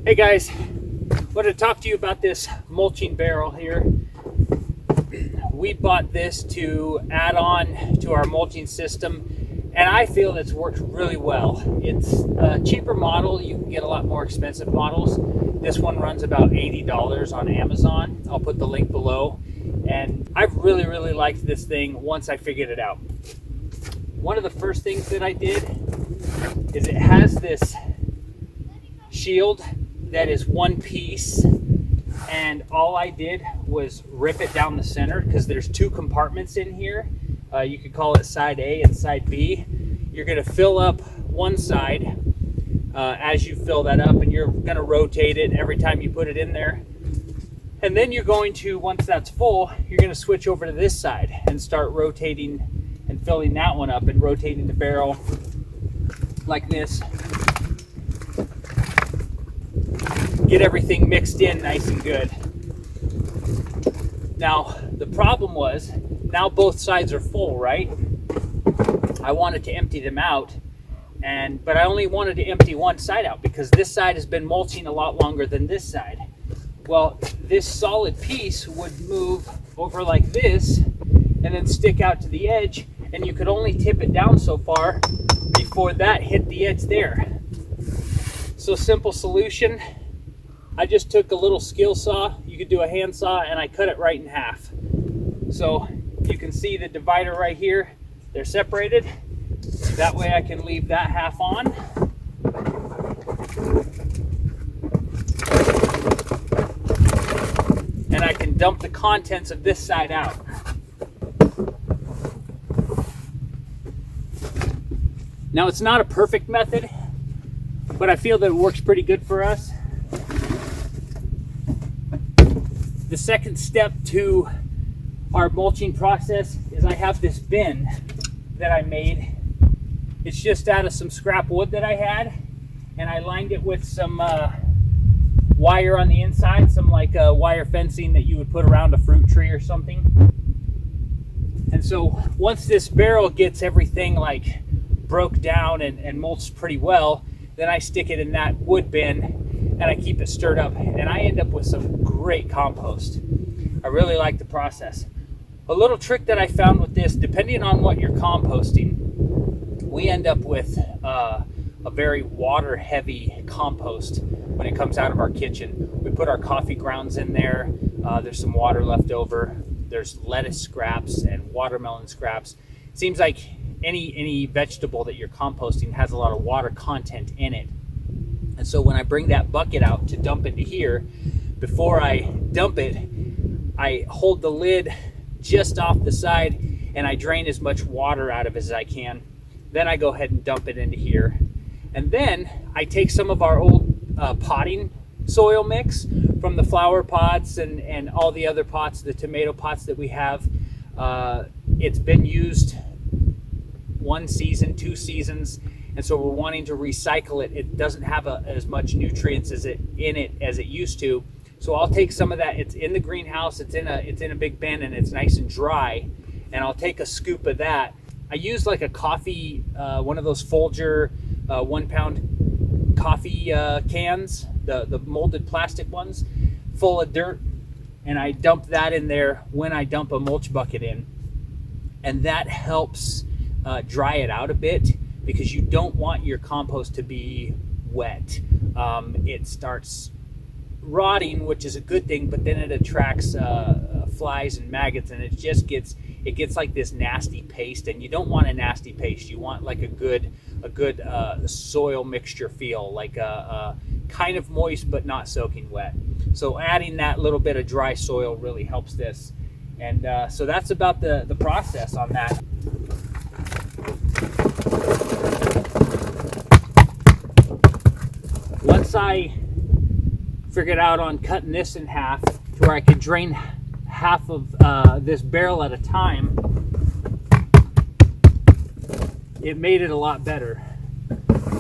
Hey guys, wanted to talk to you about this mulching barrel here. We bought this to add on to our mulching system, and I feel it's worked really well. It's a cheaper model. You can get a lot more expensive models. This one runs about $80 on Amazon. I'll put the link below. And I've really liked this thing once I figured it out. One of the first things that I did is it has this shield that is one piece, and all I did was rip it down the center because there's two compartments in here. You could call it side A and side B. You're going to fill up one side as you fill that up, and you're going to rotate it every time you put it in there. And then you're going to, once that's full, you're going to switch over to this side and start rotating and filling that one up and rotating the barrel like this. Get everything mixed in nice and good. Now, the problem was, now both sides are full, right? I wanted to empty them out, but I only wanted to empty one side out because this side has been mulching a lot longer than this side. Well, this solid piece would move over like this and then stick out to the edge, and you could only tip it down so far before that hit the edge there. So simple solution. I just took a little skill saw, you could do a hand saw, and I cut it right in half. So you can see the divider right here, they're separated. That way I can leave that half on. And I can dump the contents of this side out. Now, it's not a perfect method, but I feel that it works pretty good for us. The second step to our mulching process is I have this bin that I made. It's just out of some scrap wood that I had, and I lined it with some wire on the inside, some like wire fencing that you would put around a fruit tree or something. And so once this barrel gets everything like broke down and mulched pretty well, then I stick it in that wood bin and I keep it stirred up, and I end up with some great compost. I really like the process. A little trick that I found with this, depending on what you're composting, we end up with a very water heavy compost when it comes out of our kitchen. We put our coffee grounds in there. There's some water left over. There's lettuce scraps and watermelon scraps. It seems like any vegetable that you're composting has a lot of water content in it. And so when I bring that bucket out to dump into here, before I dump it, I hold the lid just off the side and I drain as much water out of it as I can. Then I go ahead and dump it into here. And then I take some of our old potting soil mix from the flower pots and all the other pots, the tomato pots that we have. It's been used one season, 2 seasons, and so we're wanting to recycle it. It doesn't have as much nutrients in it as it used to. So I'll take some of that. It's in the greenhouse. It's in a big bin, and it's nice and dry. And I'll take a scoop of that. I use like a coffee, one of those Folger 1 pound coffee cans, the molded plastic ones, full of dirt, and I dump that in there when I dump a mulch bucket in, and that helps dry it out a bit because you don't want your compost to be wet. It starts rotting, which is a good thing, but then it attracts flies and maggots, and it gets like this nasty paste, and you don't want a nasty paste. You want like a good soil mixture feel, like a kind of moist but not soaking wet. So adding that little bit of dry soil really helps this, and so that's about the process on that. Once I figured out on cutting this in half to where I could drain half of this barrel at a time, it made it a lot better.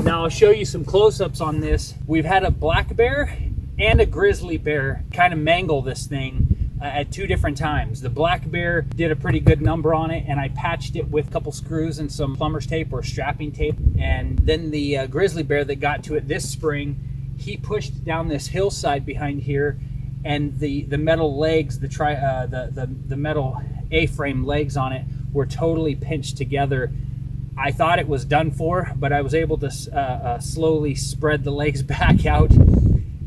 Now I'll show you some close-ups on this. We've had a black bear and a grizzly bear kind of mangle this thing at 2 different times. The black bear did a pretty good number on it, and I patched it with a couple screws and some plumber's tape or strapping tape. And then the grizzly bear that got to it this spring, he pushed down this hillside behind here, and the metal legs, the metal A-frame legs on it were totally pinched together. I thought it was done for, but I was able to slowly spread the legs back out,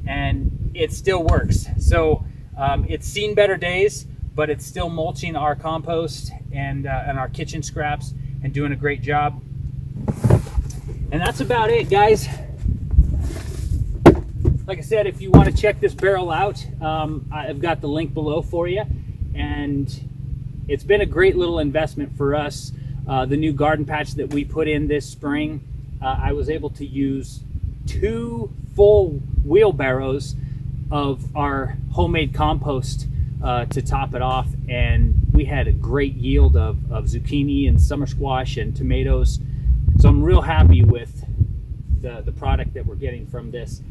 and it still works. So it's seen better days, but it's still mulching our compost and our kitchen scraps and doing a great job. And that's about it, guys. Like I said, if you want to check this barrel out, I've got the link below for you. And it's been a great little investment for us. The new garden patch that we put in this spring, I was able to use 2 full wheelbarrows of our homemade compost to top it off, and we had a great yield of zucchini and summer squash and tomatoes. So I'm real happy with the product that we're getting from this.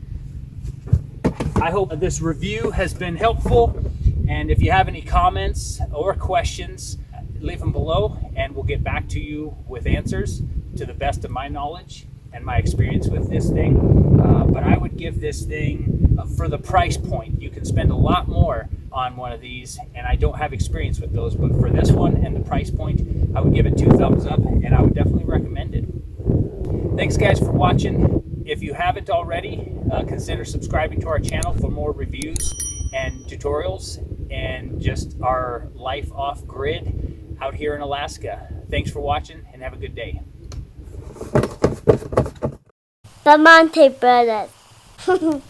I hope this review has been helpful, and if you have any comments or questions, leave them below and we'll get back to you with answers to the best of my knowledge and my experience with this thing. But I would give this thing, for the price point, you can spend a lot more on one of these, and I don't have experience with those, but for this one and the price point, I would give it 2 thumbs up, and I would definitely recommend it. Thanks guys for watching. If you haven't already, consider subscribing to our channel for more reviews and tutorials and just our life off grid out here in Alaska. Thanks for watching and have a good day. Bramante Brothers.